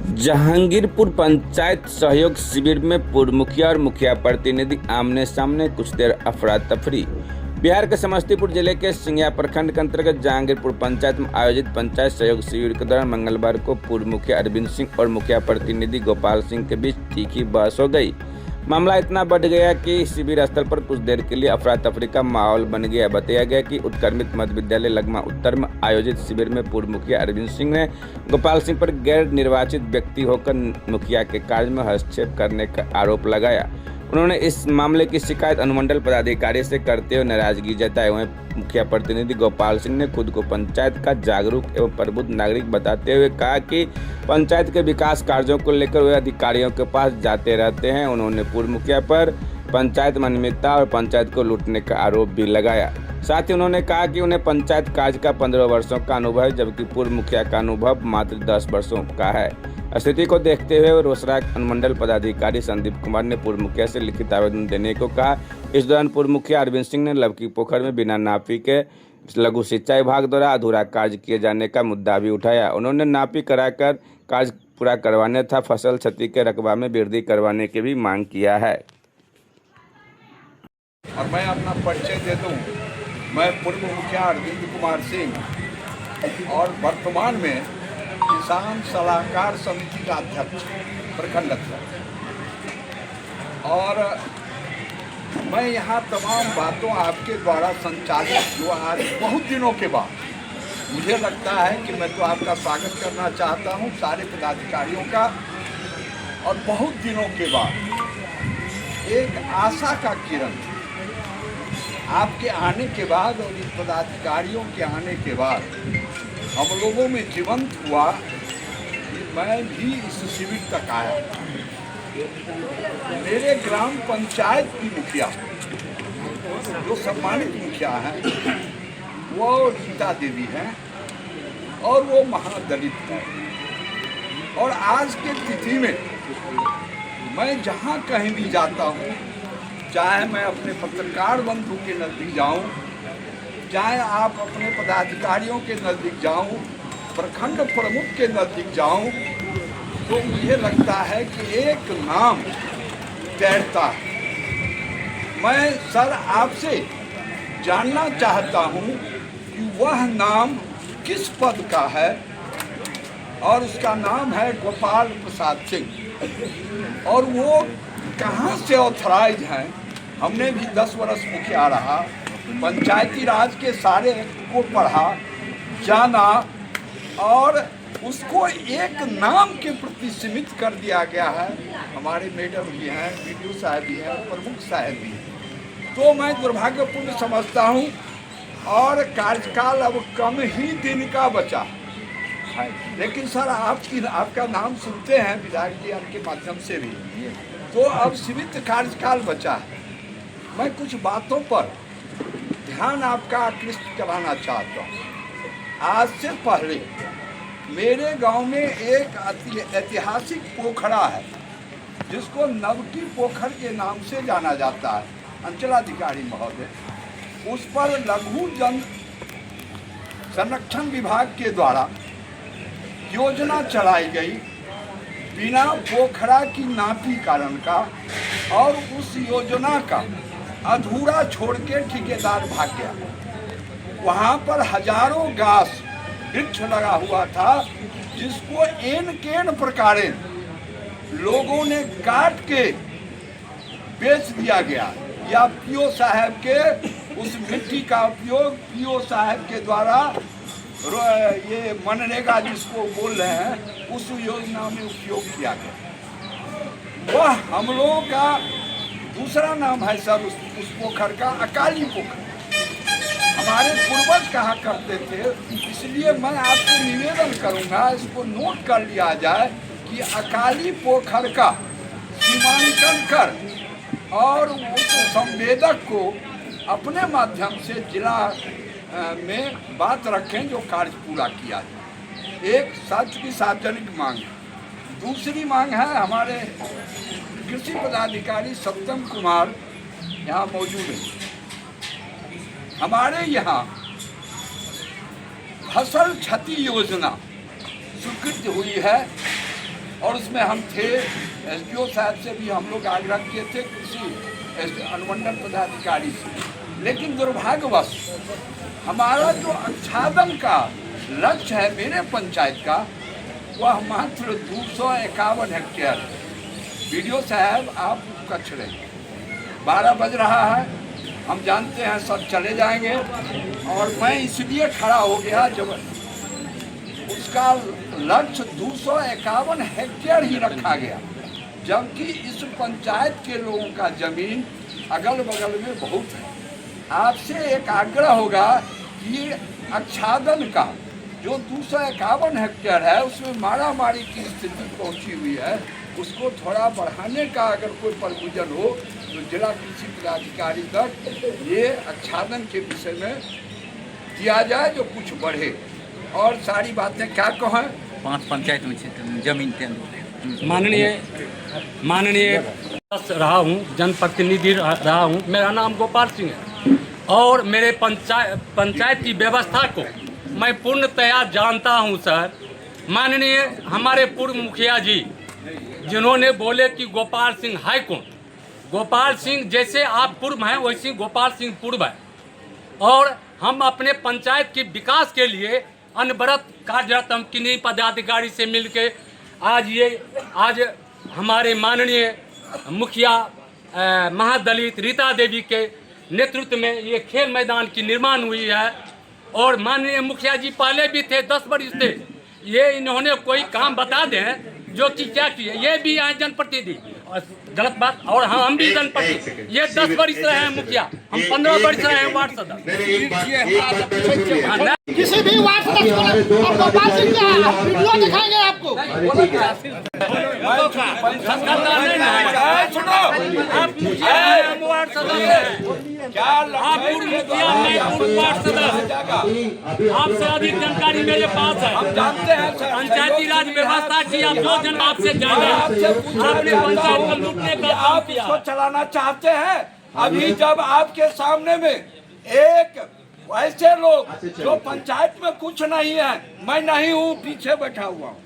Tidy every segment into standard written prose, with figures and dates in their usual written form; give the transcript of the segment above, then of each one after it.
जहांगीरपुर पंचायत सहयोग शिविर में पूर्व मुखिया और मुखिया प्रतिनिधि आमने सामने, कुछ देर अफरा तफरी। बिहार के समस्तीपुर जिले के सिंघिया प्रखंड के अंतर्गत जहांगीरपुर पंचायत में आयोजित पंचायत सहयोग शिविर के दौरान मंगलवार को पूर्व मुखिया अरविंद सिंह और मुखिया प्रतिनिधि गोपाल सिंह के बीच तीखी बहस हो गई। मामला इतना बढ़ गया कि शिविर स्थल पर कुछ देर के लिए अफरा तफरी का माहौल बन गया। बताया गया कि उत्क्रमित मध्य विद्यालय लगमा उत्तर में आयोजित शिविर में पूर्व मुखिया अरविंद सिंह ने गोपाल सिंह पर गैर निर्वाचित व्यक्ति होकर मुखिया के कार्य में हस्तक्षेप करने का आरोप लगाया। उन्होंने इस मामले की शिकायत अनुमंडल पदाधिकारी से करते हुए नाराजगी जताई। वहीं मुखिया प्रतिनिधि गोपाल सिंह ने खुद को पंचायत का जागरूक एवं प्रबुद्ध नागरिक बताते हुए कहा कि पंचायत के विकास कार्यों को लेकर वे अधिकारियों के पास जाते रहते हैं। उन्होंने पूर्व मुखिया पर पंचायत में अनियमितता और पंचायत को लूटने का आरोप भी लगाया। साथ ही उन्होंने कहा कि उन्हें पंचायत कार्य का 15 वर्षों का अनुभव है, जबकि पूर्व मुखिया का अनुभव मात्र 10 वर्षों का है। स्थिति को देखते हुए रोसड़ा अनुमंडल पदाधिकारी संदीप कुमार ने पूर्व मुखिया से लिखित आवेदन देने को कहा। इस दौरान पूर्व मुखिया अरविंद सिंह ने लवकी पोखर में बिना नापी के लघु सिंचाई विभाग द्वारा अधूरा कार्य किए जाने का मुद्दा भी उठाया। उन्होंने नापी कराकर कार्य पूरा करवाने तथा फसल क्षति के रकबा में वृद्धि करवाने की भी मांग किया है। और मैं अपना परिचय दे दूं, मैं पूर्व मुखिया अरविंद कुमार सिंह और वर्तमान में किसान सलाहकार समिति का अध्यक्ष प्रखंड अध्यक्ष। और मैं यहाँ तमाम बातों आपके द्वारा संचालित जो आज बहुत दिनों के बाद मुझे लगता है कि मैं तो आपका स्वागत करना चाहता हूँ, सारे पदाधिकारियों का। और बहुत दिनों के बाद एक आशा का किरण आपके आने के बाद और इन पदाधिकारियों के आने के बाद हम लोगों में जीवंत हुआ कि मैं भी इस शिविर तक आया। मेरे ग्राम पंचायत की मुखिया जो सम्मानित मुखिया हैं वो रीता देवी हैं और वो महादलित हैं। और आज के तिथि में मैं जहाँ कहीं भी जाता हूँ, चाहे मैं अपने पत्रकार बंधु के नज़दीक जाऊँ, चाहे आप अपने पदाधिकारियों के नज़दीक जाऊँ, प्रखंड प्रमुख के नज़दीक जाऊँ, तो मुझे लगता है कि एक नाम तैरता है। मैं सर आपसे जानना चाहता हूँ कि वह नाम किस पद का है, और उसका नाम है गोपाल प्रसाद सिंह। और वो कहाँ से ऑथराइज हैं। हमने भी 10 वर्ष मुखिया रहा, पंचायती राज के सारे को पढ़ा जाना, और उसको एक नाम के प्रति सीमित कर दिया गया है। हमारे मैडम भी हैं, वीडियो साहब भी हैं, प्रमुख साहब भी हैं। तो मैं दुर्भाग्यपूर्ण समझता हूँ। और कार्यकाल अब कम ही दिन का बचा है। लेकिन सर आपका नाम सुनते हैं विधायक जी के माध्यम से भी, तो अब सीमित कार्यकाल बचा है। मैं कुछ बातों पर ध्यान आपका आकृष्ट कराना चाहता हूँ। आज से पहले मेरे गांव में एक ऐतिहासिक पोखरा है जिसको नवकी पोखर के नाम से जाना जाता है। अंचलाधिकारी महोदय, उस पर लघु जन संरक्षण विभाग के द्वारा योजना चलाई गई बिना पोखरा की नापी कारण का, और उस योजना का अधूरा छोड़ के ठेकेदार भाग गया। वहाँ पर हजारों घास वृक्ष लगा हुआ था जिसको एन केन प्रकारे लोगों ने काट के बेच दिया गया, या पीओ साहब के उस मिट्टी का उपयोग पीओ साहब के द्वारा ये मनरेगा जिसको बोल रहे हैं उस योजना में उपयोग किया गया। वह हम लोगों का दूसरा नाम है सर उस पोखर का, अकाली पोखर। हमारे पूर्वज कहा करते थे, इसलिए मैं आपसे निवेदन करूंगा, इसको नोट कर लिया जाए कि अकाली पोखर का सीमांकन कर और उस संवेदक को अपने माध्यम से जिला में बात रखें जो कार्य पूरा किया जाए। एक सच की सार्वजनिक मांग है। दूसरी मांग है, हमारे कृषि पदाधिकारी सत्यम कुमार यहाँ मौजूद है। हमारे यहाँ फसल क्षति योजना स्वीकृत हुई है और उसमें हम थे। एसडीओ साहब से भी हम लोग आग्रह किए थे, किसी अनुमंडल पदाधिकारी से। लेकिन दुर्भाग्यवश हमारा जो आच्छादन का लक्ष्य है मेरे पंचायत का, वह मात्र 251 हेक्टेयर। वीडियो साहब आप कच्छ रहे, 12 बज रहा है, हम जानते हैं सब चले जाएंगे, और मैं इसलिए खड़ा हो गया जब उसका लक्ष्य 251 हेक्टेयर ही रखा गया, जबकि इस पंचायत के लोगों का जमीन अगल बगल में बहुत है। आपसे एक आग्रह होगा कि आच्छादन का जो 251 हेक्टेयर है उसमें मारामारी की स्थिति पहुंची हुई है, उसको थोड़ा बढ़ाने का अगर कोई प्रयोजन हो तो जिला कृषि पदाधिकारी तक ये आच्छादन के विषय में किया जाए जो कुछ बढ़े। और सारी बातें क्या कहें, 5 पंचायत में जमीन के माननीय रहा हूँ, जनप्रतिनिधि रहा हूँ। मेरा नाम गोपाल सिंह है और मेरे पंचायत की व्यवस्था को मैं पूर्णतया जानता हूँ सर। माननीय हमारे पूर्व मुखिया जी जिन्होंने बोले कि गोपाल सिंह है कौन, गोपाल सिंह जैसे आप पूर्व हैं वैसे गोपाल सिंह पूर्व है, और हम अपने पंचायत के विकास के लिए अनवरत कार्यरत हम किन्हीं पदाधिकारी से मिलके आज हमारे माननीय मुखिया महादलित रीता देवी के नेतृत्व में ये खेल मैदान की निर्माण हुई है। और माननीय मुखिया जी पहले भी थे, 10 वर्ष थे, ये इन्होंने कोई काम बता दें जो कि क्या किए, ये भी आए जनप्रतिनिधि, गलत बात। और हम भी जनप्रतिनिधि, ये 10 वर्ष रहे हैं मुखिया, हम 15 वर्ष रहे हैं वार्ड सदस्य। किसी भी वार्ड सदस्य को और गोपाल सिंह का वीडियो दिखाएंगे आपको। आप मुखिया हैं, हम वार्ड सदस्य हैं, आप पूर्व मुखिया, मैं पूर्व वार्ड सदस्य, आपसे अधिक जानकारी मेरे पास है। पंचायती राज व्यवस्था की आप जो जन आपसे जाना, आपने पंचायत को लूटने का काम आप किया। इसको चलाना चाहते हैं। अभी जब आपके सामने में एक ऐसे लोग जो पंचायत में कुछ नहीं है, मैं नहीं हूँ, पीछे बैठा हुआ हूँ,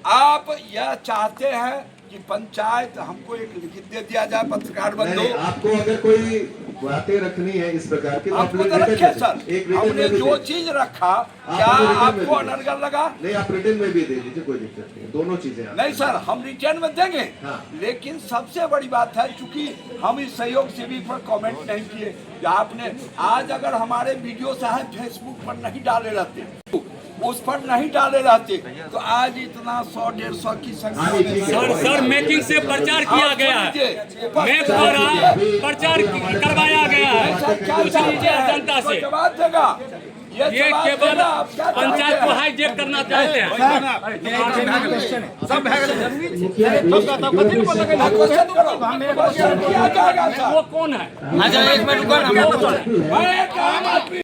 आप यह चाहते हैं कि पंचायत हमको एक लिखित दे दिया जाए, पत्रकार बंधु। आपको अगर कोई बातें रखनी है इस प्रकार की, आपको तो रखे सर, हमने जो चीज रखा, क्या आपको अनर्गल लगा? नहीं, आप रिटर्न में भी दे दीजिए, कोई दिक्कत नहीं, दोनों चीजें नहीं सर, हम रिटर्न में देंगे। हाँ। लेकिन सबसे बड़ी बात है, चूंकि हम इस सहयोग शिविर पर कमेंट नहीं किए, आपने आज अगर हमारे वीडियो साहब फेसबुक पर नहीं डाले रहते, उस पर नहीं डाले रहते, तो आज इतना 100-150 की संख्या में सर मेकिंग से प्रचार किया गया है, मेक द्वारा प्रचार करवाया गया है, कुछ लीजिए जनता से। जवाब देगा ये केवल पंचायत को हाईजेक करना चाहते हैं। वो कौन है? एक मिनट रुको ना। मैं एक आम आदमी